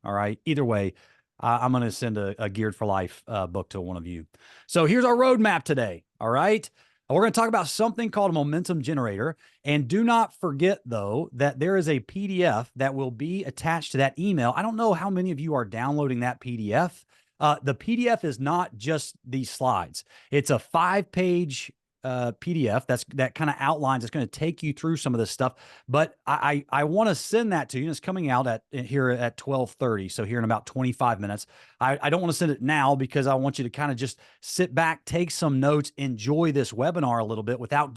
All right. Either way, I'm going to send a Geared for Life book to one of you. So here's our roadmap today. All right. We're going to talk about something called a momentum generator. And do not forget, though, that there is a PDF that will be attached to that email. I don't know how many of you are downloading that PDF. The PDF is not just these slides. It's a 5-page PDF that kind of outlines. It's going to take you through some of this stuff, but I want to send that to you. It's coming out here at 12:30, so here in about 25 minutes. I don't want to send it now because I want you to kind of just sit back, take some notes, enjoy this webinar a little bit without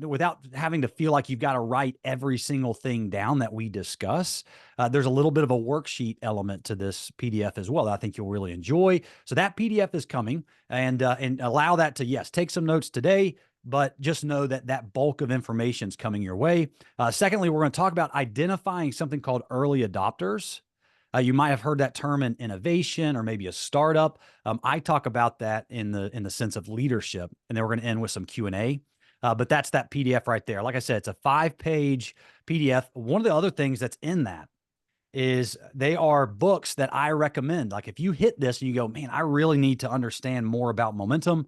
without having to feel like you've got to write every single thing down that we discuss. There's a little bit of a worksheet element to this PDF as well that I think you'll really enjoy. So that PDF is coming, and allow that to, yes, take some notes today, but just know that that bulk of information is coming your way. Secondly, we're going to talk about identifying something called early adopters. You might have heard that term in innovation or maybe a startup. I talk about that in the sense of leadership, and then we're going to end with some Q&A. But that's that PDF right there. Like I said, it's a 5-page PDF. One of the other things that's in that is they are books that I recommend. Like if you hit this and you go, man, I really need to understand more about momentum.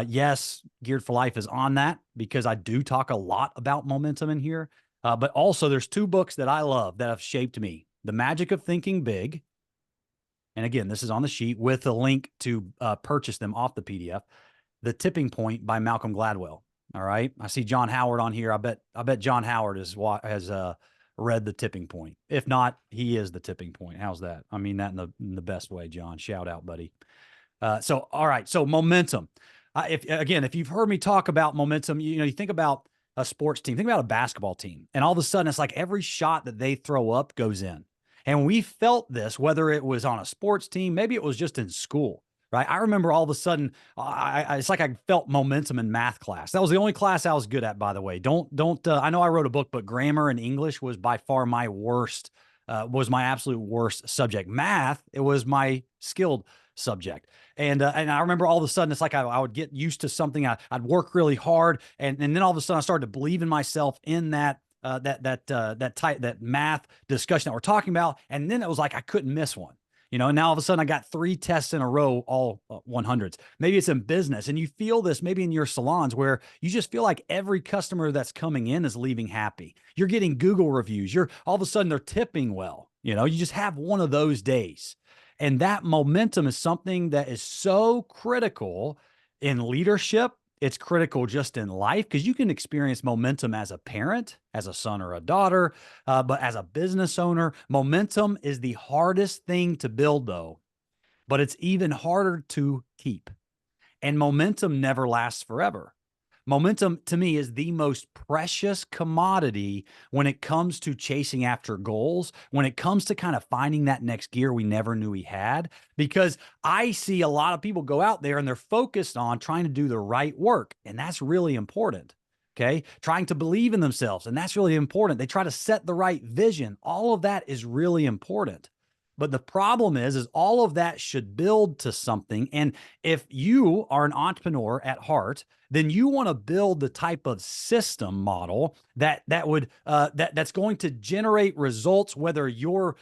Yes, Geared for Life is on that because I do talk a lot about momentum in here. But also there's 2 books that I love that have shaped me. The Magic of Thinking Big. And again, this is on the sheet with a link to purchase them off the PDF. The Tipping Point by Malcolm Gladwell. All right. I see John Howard on here. I bet John Howard has read The Tipping Point. If not, he is the tipping point. How's that? I mean that in the best way, John. Shout out, buddy. All right. So momentum. If you've heard me talk about momentum, you think about a sports team, think about a basketball team, and all of a sudden it's like every shot that they throw up goes in. And we felt this, whether it was on a sports team, maybe it was just in school. Right. I remember all of a sudden, it's like I felt momentum in math class. That was the only class I was good at, by the way. I know I wrote a book, but grammar and English was by far my worst, was my absolute worst subject. Math, it was my skilled subject. And I remember all of a sudden, it's like I would get used to something. I'd work really hard. And then all of a sudden I started to believe in myself in that math discussion that we're talking about. And then it was like, I couldn't miss one. And now all of a sudden I got 3 tests in a row, all 100s. Maybe it's in business, and you feel this maybe in your salons where you just feel like every customer that's coming in is leaving happy. You're getting Google reviews. All of a sudden they're tipping well. You just have one of those days. And that momentum is something that is so critical in leadership. It's critical just in life because you can experience momentum as a parent, as a son or a daughter, but as a business owner, momentum is the hardest thing to build, though, but it's even harder to keep. And momentum never lasts forever. Momentum, to me, is the most precious commodity when it comes to chasing after goals, when it comes to kind of finding that next gear we never knew we had, because I see a lot of people go out there and they're focused on trying to do the right work, and that's really important. Okay. Trying to believe in themselves, and that's really important. They try to set the right vision. All of that is really important. But the problem is all of that should build to something. And if you are an entrepreneur at heart, then you want to build the type of system model that's going to generate results, whether you're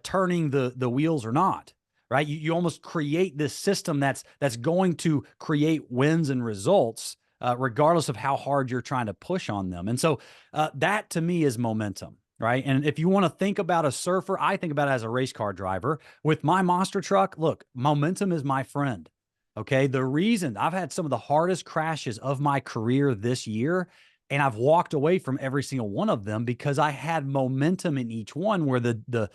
turning the wheels or not. Right? You almost create this system that's going to create wins and results, regardless of how hard you're trying to push on them. And so that to me is momentum. Right. And if you want to think about a surfer, I think about it as a race car driver. With my monster truck, look, momentum is my friend. Okay. The reason I've had some of the hardest crashes of my career this year, and I've walked away from every single one of them because I had momentum in each one where the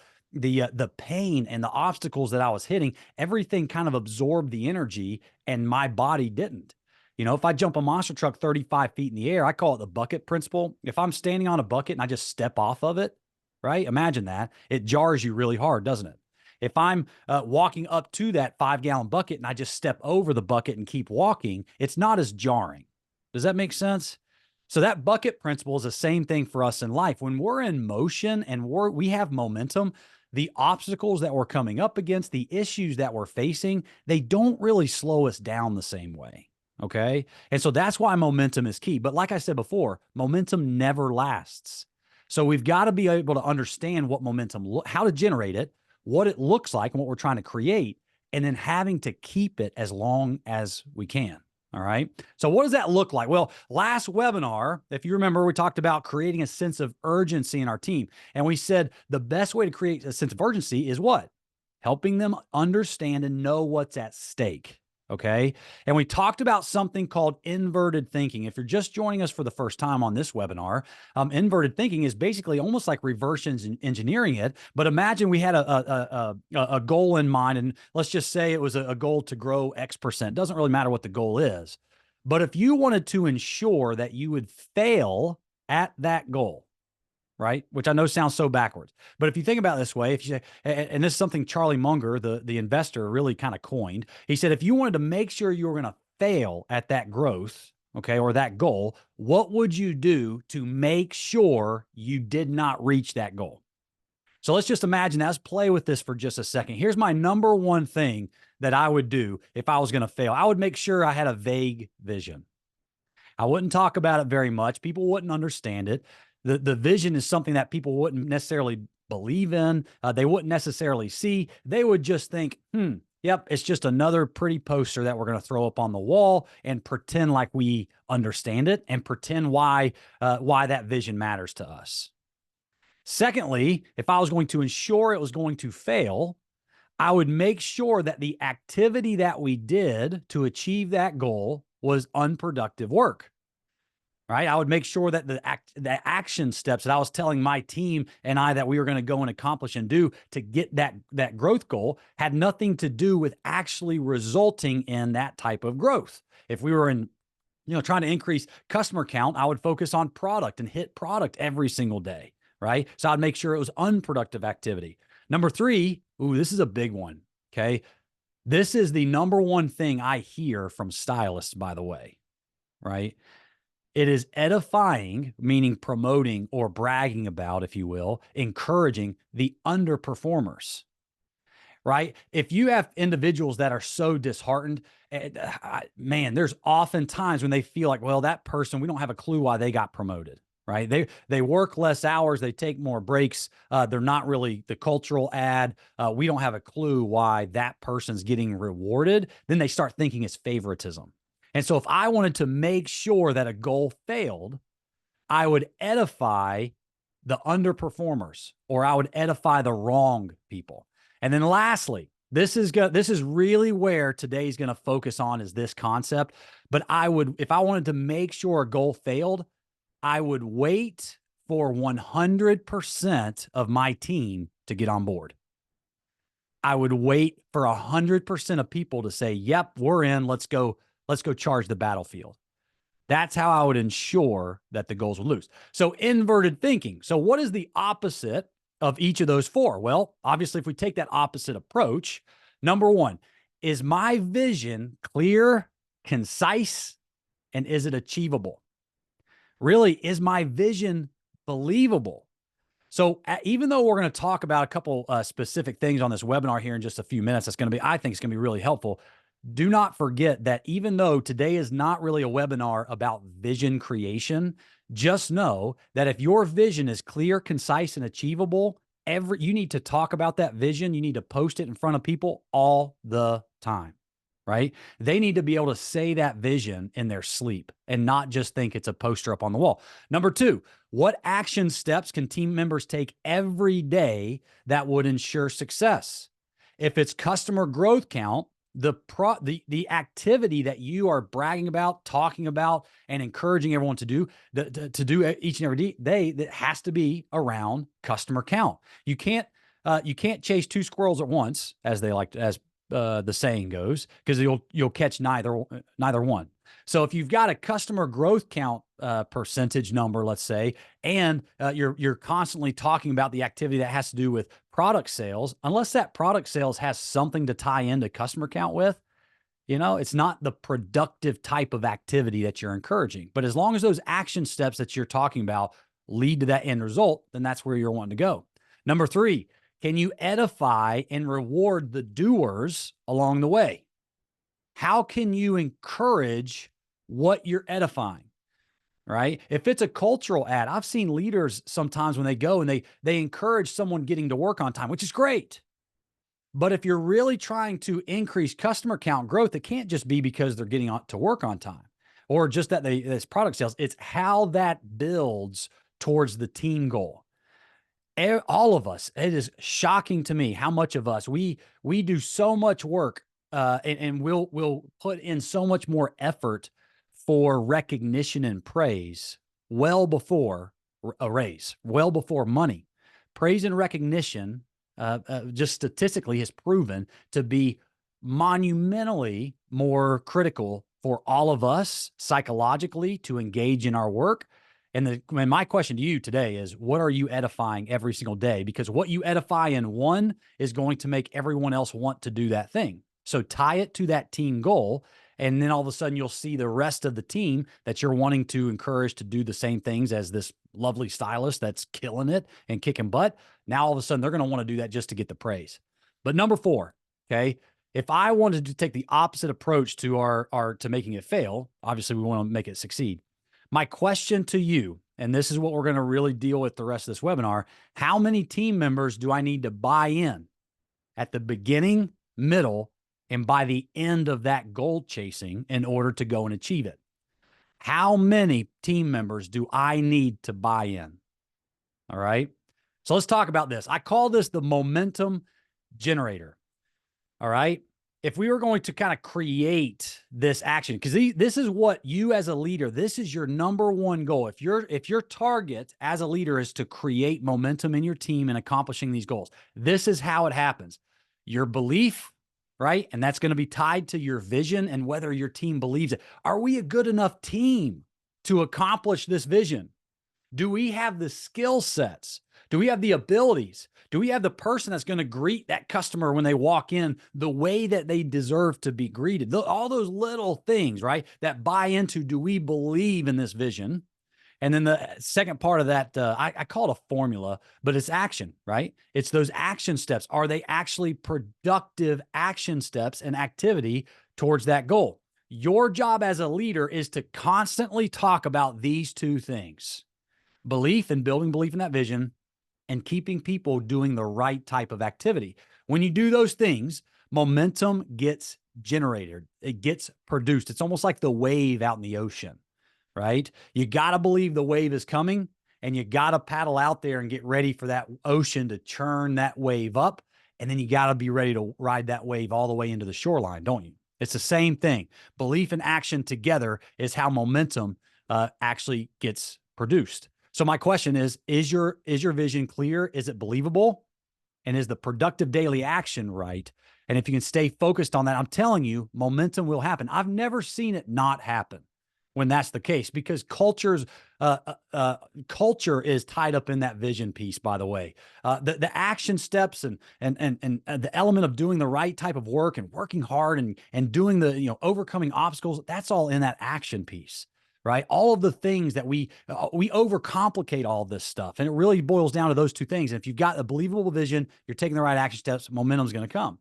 pain and the obstacles that I was hitting, everything kind of absorbed the energy and my body didn't. If I jump a monster truck 35 feet in the air, I call it the bucket principle. If I'm standing on a bucket and I just step off of it, right? Imagine that. It jars you really hard, doesn't it? If I'm walking up to that 5-gallon bucket and I just step over the bucket and keep walking, it's not as jarring. Does that make sense? So that bucket principle is the same thing for us in life. When we're in motion and we have momentum, the obstacles that we're coming up against, the issues that we're facing, they don't really slow us down the same way. Okay. And so that's why momentum is key. But like I said before, momentum never lasts. So we've got to be able to understand what momentum, how to generate it, what it looks like and what we're trying to create, and then having to keep it as long as we can. All right. So what does that look like? Well, last webinar, if you remember, we talked about creating a sense of urgency in our team. And we said the best way to create a sense of urgency is what? Helping them understand and know what's at stake. Okay. And we talked about something called inverted thinking. If you're just joining us for the first time on this webinar, inverted thinking is basically almost like reverse engineering it. But imagine we had a goal in mind, and let's just say it was a goal to grow X%. Doesn't really matter what the goal is. But if you wanted to ensure that you would fail at that goal, right? Which I know sounds so backwards. But if you think about it this way, if you say, and this is something Charlie Munger, the investor, really kind of coined. He said, if you wanted to make sure you were going to fail at that growth, okay, or that goal, what would you do to make sure you did not reach that goal? So let's just imagine that. Let's play with this for just a second. Here's my number one thing that I would do if I was going to fail. I would make sure I had a vague vision. I wouldn't talk about it very much. People wouldn't understand it. The vision is something that people wouldn't necessarily believe in. They wouldn't necessarily see. They would just think, yep, it's just another pretty poster that we're going to throw up on the wall and pretend like we understand it and pretend why that vision matters to us. Secondly, if I was going to ensure it was going to fail, I would make sure that the activity that we did to achieve that goal was unproductive work. Right? I would make sure that the action steps that I was telling my team and I that we were going to go and accomplish and do to get that growth goal had nothing to do with actually resulting in that type of growth. If we were trying to increase customer count, I would focus on product and hit product every single day, right? So I'd make sure it was unproductive activity. Number 3, this is a big one, okay? This is the number one thing I hear from stylists, by the way, right? It is edifying, meaning promoting or bragging about, if you will, encouraging the underperformers, right? If you have individuals that are so disheartened, man, there's often times when they feel like, well, that person, we don't have a clue why they got promoted, right? They work less hours, they take more breaks. They're not really the cultural ad. We don't have a clue why that person's getting rewarded. Then they start thinking it's favoritism. And so if I wanted to make sure that a goal failed, I would edify the underperformers, or I would edify the wrong people. And then lastly, this is really where today's going to focus on, is this concept. But if I wanted to make sure a goal failed, I would wait for 100% of my team to get on board. I would wait for 100% of people to say, yep, we're in, let's go charge the battlefield. That's how I would ensure that the goals would lose. So inverted thinking. So what is the opposite of each of those 4? Well, obviously, if we take that opposite approach, number 1, is my vision clear, concise, and is it achievable? Really, is my vision believable? So even though we're going to talk about a couple specific things on this webinar here in just a few minutes, I think it's going to be really helpful. Do not forget that even though today is not really a webinar about vision creation, just know that if your vision is clear, concise, and achievable, you need to talk about that vision. You need to post it in front of people all the time, right? They need to be able to say that vision in their sleep and not just think it's a poster up on the wall. Number 2, what action steps can team members take every day that would ensure success? If it's customer growth count, the activity that you are bragging about, talking about, and encouraging everyone to do each and every day, that has to be around customer count. You can't chase 2 squirrels at once, as the saying goes, because you'll catch neither one. So if you've got a customer growth count percentage number, let's say, and you're constantly talking about the activity that has to do with product sales, unless that product sales has something to tie into customer count with, it's not the productive type of activity that you're encouraging. But as long as those action steps that you're talking about lead to that end result, then that's where you're wanting to go. Number 3, can you edify and reward the doers along the way? How can you encourage what you're edifying, right? If it's a cultural ad, I've seen leaders sometimes when they go and they encourage someone getting to work on time, which is great. But if you're really trying to increase customer count growth, it can't just be because they're getting to work on time or just that it's product sales. It's how that builds towards the team goal. All of us, it is shocking to me how much of us we do so much work, and we'll put in so much more effort for recognition and praise well before a raise, well before money. Praise and recognition, just statistically, has proven to be monumentally more critical for all of us psychologically to engage in our work. And my question to you today is, what are you edifying every single day? Because what you edify in one is going to make everyone else want to do that thing. So tie it to that team goal. And then all of a sudden you'll see the rest of the team that you're wanting to encourage to do the same things as this lovely stylist that's killing it and kicking butt. Now all of a sudden they're going to want to do that just to get the praise. But number 4, okay, if I wanted to take the opposite approach to our to making it fail, obviously we want to make it succeed. My question to you, and this is what we're going to really deal with the rest of this webinar, how many team members do I need to buy in at the beginning, middle, and by the end of that goal chasing in order to go and achieve it? How many team members do I need to buy in? All right. So let's talk about this. I call this the momentum generator. All right. If we were going to kind of create this action, because this is what you as a leader, this is your number one goal. If your target as a leader is to create momentum in your team and accomplishing these goals, this is how it happens. Your belief, right? And that's going to be tied to your vision and whether your team believes it. Are we a good enough team to accomplish this vision? Do we have the skill sets? Do we have the abilities? Do we have the person that's going to greet that customer when they walk in the way that they deserve to be greeted? All those little things, right, that buy into, do we believe in this vision? And then the second part of that, I call it a formula, but it's action, right? It's those action steps. Are they actually productive action steps and activity towards that goal? Your job as a leader is to constantly talk about these two things: belief and building belief in that vision, and keeping people doing the right type of activity. When you do those things, momentum gets generated. It gets produced. It's almost like the wave out in the ocean, right? You got to believe the wave is coming, and you got to paddle out there and get ready for that ocean to churn that wave up. And then you got to be ready to ride that wave all the way into the shoreline, don't you? It's the same thing. Belief and action together is how momentum actually gets produced. So my question is your vision clear? Is it believable? And is the productive daily action right? And if you can stay focused on that, I'm telling you, momentum will happen. I've never seen it not happen when that's the case, because culture is tied up in that vision piece, by the way. The action steps and the element of doing the right type of work and working hard and doing the, overcoming obstacles, that's all in that action piece. Right? All of the things that we overcomplicate all this stuff. And it really boils down to those two things. And if you've got a believable vision, you're taking the right action steps, momentum's going to come.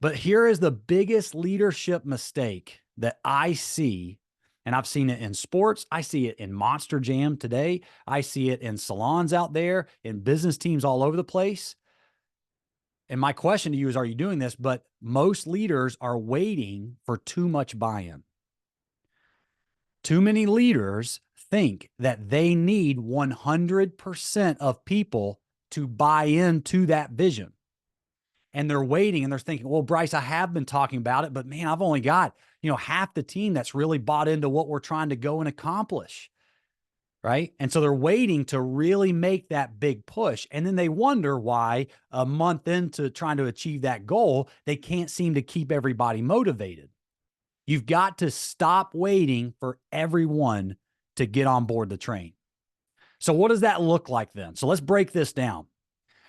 But here is the biggest leadership mistake that I see. And I've seen it in sports. I see it in Monster Jam today. I see it in salons out there, in business teams all over the place. And my question to you is, are you doing this? But most leaders are waiting for too much buy-in. Too many leaders think that they need 100% of people to buy into that vision. And they're waiting and they're thinking, well, Bryce, I have been talking about it, but man, I've only got, half the team that's really bought into what we're trying to go and accomplish. Right. And so they're waiting to really make that big push. And then they wonder why a month into trying to achieve that goal, they can't seem to keep everybody motivated. You've got to stop waiting for everyone to get on board the train. So what does that look like then? So let's break this down,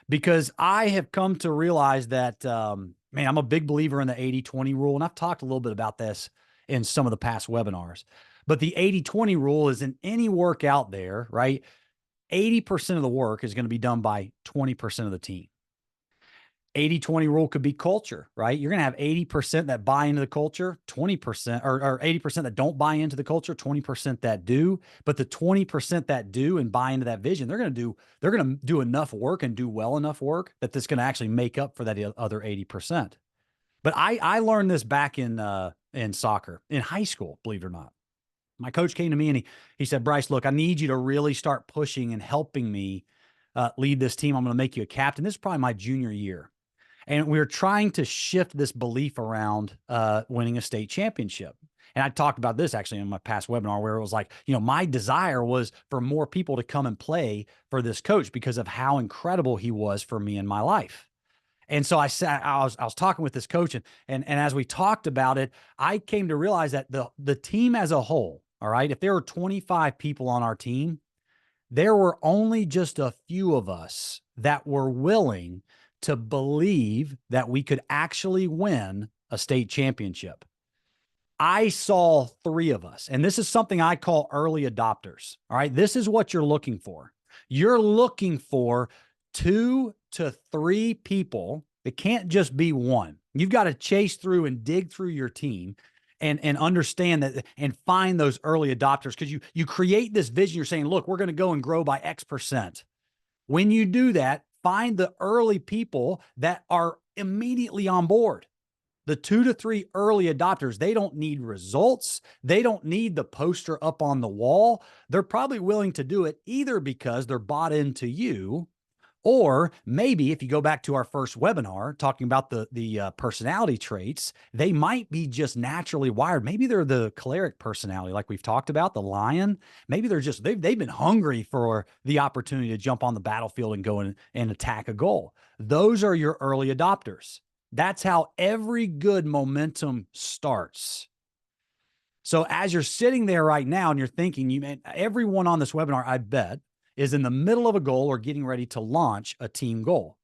because I have come to realize that, I'm a big believer in the 80-20 rule. And I've talked a little bit about this in some of the past webinars, but the 80-20 rule is in any work out there, right? 80% of the work is going to be done by 20% of the team. 80-20 rule could be culture, right? You're going to have 80% that buy into the culture, 20% or 80% that don't buy into the culture, 20% that do. But the 20% that do and buy into that vision, they're going to do enough work and do well enough work that that's going to actually make up for that other 80%. But I learned this back in soccer, in high school, believe it or not. My coach came to me and he said, Bryce, look, I need you to really start pushing and helping me lead this team. I'm going to make you a captain. This is probably my junior year. And we were trying to shift this belief around winning a state championship. And I talked about this actually in my past webinar, where it was like, my desire was for more people to come and play for this coach because of how incredible he was for me in my life. And so I was talking with this coach, and as we talked about it, I came to realize that the team as a whole, all right, if there were 25 people on our team, there were only just a few of us that were willing to believe that we could actually win a state championship. I saw 3 of us, and this is something I call early adopters. All right. This is what you're looking for. You're looking for 2 to 3 people. It can't just be one. You've got to chase through and dig through your team and understand that and find those early adopters, because you create this vision. You're saying, look, we're going to go and grow by X%. When you do that, find the early people that are immediately on board. The 2 to 3 early adopters, they don't need results. They don't need the poster up on the wall. They're probably willing to do it either because they're bought into you, or maybe if you go back to our first webinar talking about the personality traits, they might be just naturally wired. Maybe they're the choleric personality, like we've talked about, the lion. Maybe they're just, they've been hungry for the opportunity to jump on the battlefield and go and attack a goal. Those are your early adopters. That's how every good momentum starts. So as you're sitting there right now and you're thinking, everyone on this webinar, I bet, is in the middle of a goal or getting ready to launch a team goal.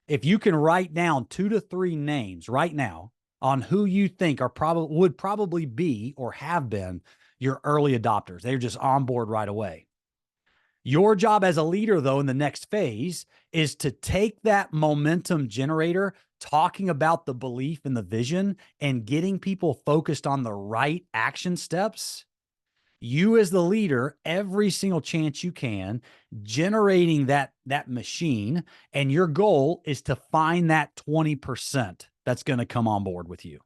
If you can write down 2 to 3 names right now on who you think would probably be or have been your early adopters, they're just on board right away. Your job as a leader, though, in the next phase is to take that momentum generator, talking about the belief and the vision and getting people focused on the right action steps. You as the leader, every single chance you can, generating that machine, and your goal is to find that 20% that's going to come on board with you.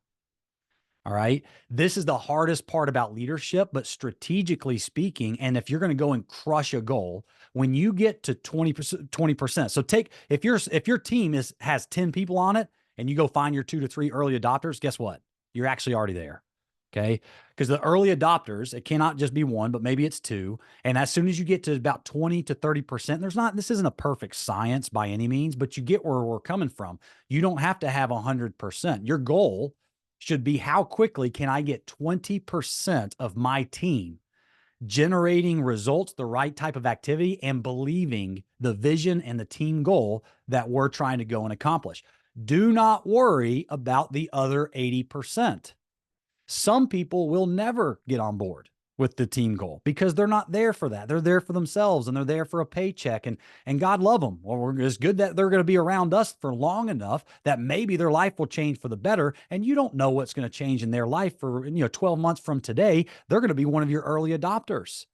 All right. This is the hardest part about leadership, but strategically speaking, and if you're going to go and crush a goal, when you get to 20%, so if your team has 10 people on it and you go find your 2 to 3 early adopters, guess what? You're actually already there. Okay. Because the early adopters, it cannot just be 1, but maybe it's 2. And as soon as you get to about 20 to 30%, this isn't a perfect science by any means, but you get where we're coming from. You don't have to have 100%. Your goal should be, how quickly can I get 20% of my team generating results, the right type of activity, and believing the vision and the team goal that we're trying to go and accomplish. Do not worry about the other 80%. Some people will never get on board with the team goal because they're not there for that. They're there for themselves and they're there for a paycheck, and God love them. Well, it's good that they're going to be around us for long enough that maybe their life will change for the better. And you don't know what's going to change in their life for 12 months from today. They're going to be one of your early adopters.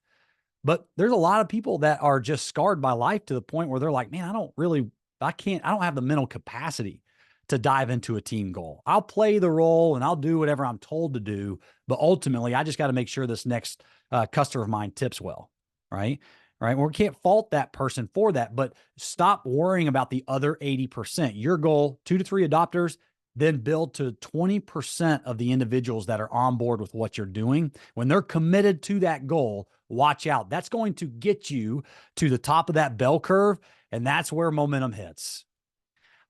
But there's a lot of people that are just scarred by life to the point where they're like, man, I don't have the mental capacity to dive into a team goal. I'll play the role and I'll do whatever I'm told to do, but ultimately I just got to make sure this next customer of mine tips well, right? Right. We can't fault that person for that, but stop worrying about the other 80%. Your goal, 2 to 3 adopters, then build to 20% of the individuals that are on board with what you're doing. When they're committed to that goal, watch out. That's going to get you to the top of that bell curve, and that's where momentum hits.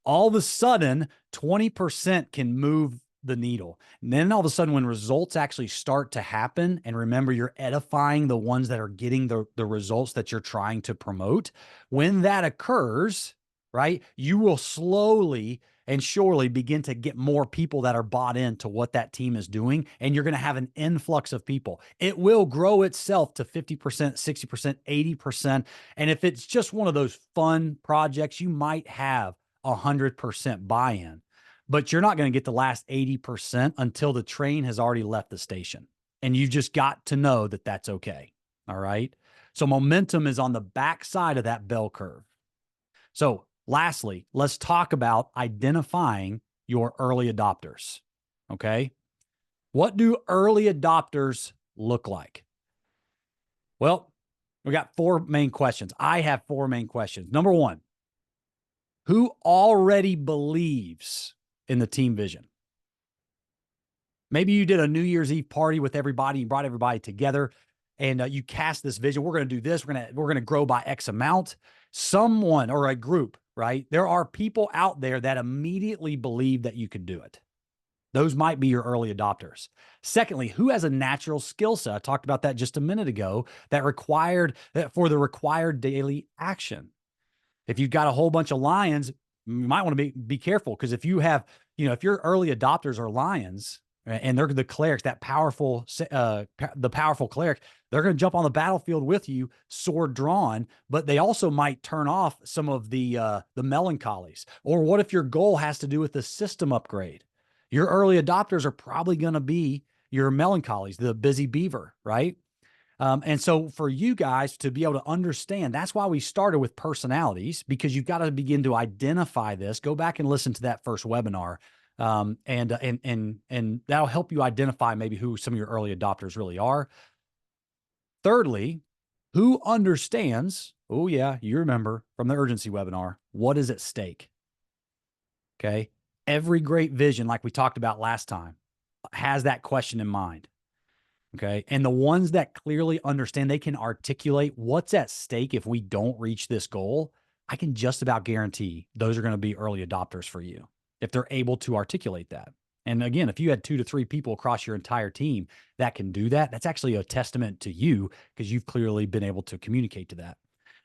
All of a sudden, 20% can move the needle. And then all of a sudden, when results actually start to happen, and remember, you're edifying the ones that are getting the results that you're trying to promote. When that occurs, right, you will slowly and surely begin to get more people that are bought into what that team is doing. And you're going to have an influx of people. It will grow itself to 50%, 60%, 80%. And if it's just one of those fun projects, you might have 100% buy-in, but you're not going to get the last 80% until the train has already left the station. And you've just got to know that that's okay. All right. So momentum is on the back side of that bell curve. So lastly, let's talk about identifying your early adopters. Okay. What do early adopters look like? Well, we got four main questions. I have four main questions. Number one, who already believes in the team vision? Maybe you did a New Year's Eve party with everybody, you brought everybody together, and you cast this vision. We're going to do this. We're going to grow by X amount. Someone or a group, right? There are people out there that immediately believe that you can do it. Those might be your early adopters. Secondly, who has a natural skill set? I talked about that just a minute ago, that for the required daily action. If you've got a whole bunch of lions, you might want to be careful, because if you have, if your early adopters are lions and they're the clerics, the powerful cleric, they're going to jump on the battlefield with you, sword drawn, but they also might turn off some of the melancholies. Or what if your goal has to do with the system upgrade? Your early adopters are probably going to be your melancholies, the busy beaver, right? And so for you guys to be able to understand, that's why we started with personalities, because you've got to begin to identify this. Go back and listen to that first webinar. And that'll help you identify maybe who some of your early adopters really are. Thirdly, who understands, oh yeah, you remember from the urgency webinar, what is at stake? Okay. Every great vision, like we talked about last time, has that question in mind. Okay. And the ones that clearly understand, they can articulate what's at stake if we don't reach this goal, I can just about guarantee those are going to be early adopters for you if they're able to articulate that. And again, if you had 2 to 3 people across your entire team that can do that, that's actually a testament to you, because you've clearly been able to communicate to that.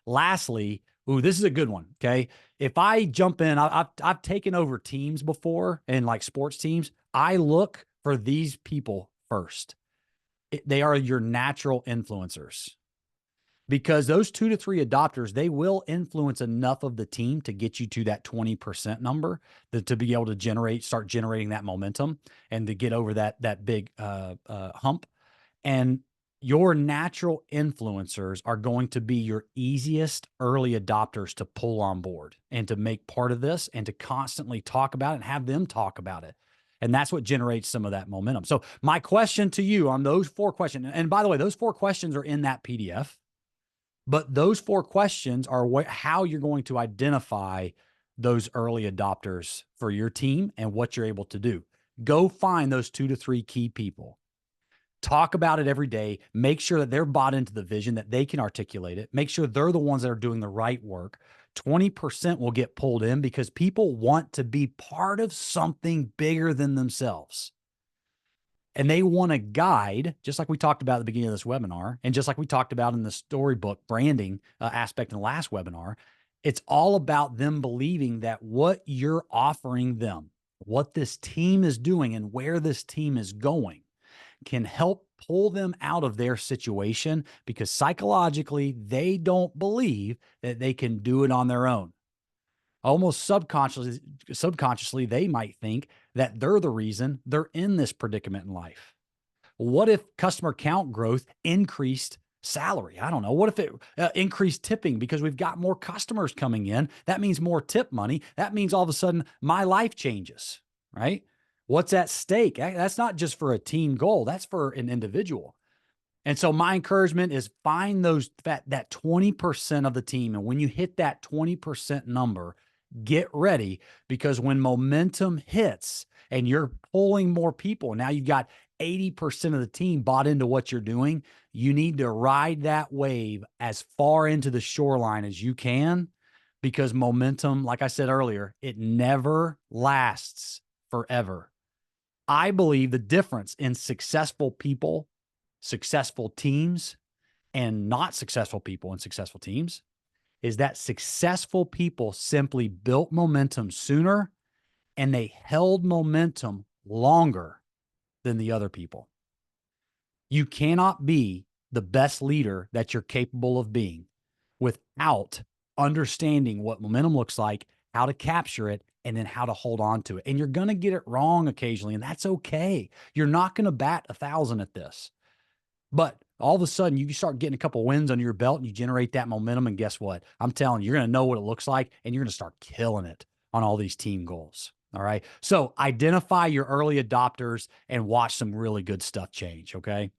Lastly, this is a good one. Okay. If I jump in, I've taken over teams before, and like sports teams, I look for these people first. They are your natural influencers, because those 2 to 3 adopters, they will influence enough of the team to get you to that 20% number, to be able to start generating that momentum and to get over that big hump. And your natural influencers are going to be your easiest early adopters to pull on board and to make part of this, and to constantly talk about it and have them talk about it. And that's what generates some of that momentum. So my question to you on those 4 questions, and by the way, those 4 questions are in that PDF, but those 4 questions are how you're going to identify those early adopters for your team and what you're able to do. Go find those 2 to 3 key people. Talk about it every day. Make sure that they're bought into the vision, that they can articulate it. Make sure they're the ones that are doing the right work. 20% will get pulled in, because people want to be part of something bigger than themselves. And they want a guide, just like we talked about at the beginning of this webinar, and just like we talked about in the storybook branding aspect in the last webinar. It's all about them believing that what you're offering them, what this team is doing, and where this team is going, can help pull them out of their situation, because psychologically, they don't believe that they can do it on their own. Almost subconsciously, they might think that they're the reason they're in this predicament in life. What if customer count growth increased salary? I don't know. What if it increased tipping, because we've got more customers coming in? That means more tip money. That means all of a sudden my life changes, right? What's at stake? That's not just for a team goal. That's for an individual. And so my encouragement is find that 20% of the team. And when you hit that 20% number, get ready, because when momentum hits and you're pulling more people, now you've got 80% of the team bought into what you're doing, you need to ride that wave as far into the shoreline as you can, because momentum, like I said earlier, it never lasts forever. I believe the difference in successful people, successful teams, and not successful people and successful teams is that successful people simply built momentum sooner, and they held momentum longer than the other people. You cannot be the best leader that you're capable of being without understanding what momentum looks like, how to capture it, and then how to hold on to it. And you're going to get it wrong occasionally, and that's okay. You're not going to bat 1,000 at this. But all of a sudden, you start getting a couple wins under your belt and you generate that momentum. And guess what? I'm telling you, you're going to know what it looks like and you're going to start killing it on all these team goals. All right. So identify your early adopters and watch some really good stuff change. Okay.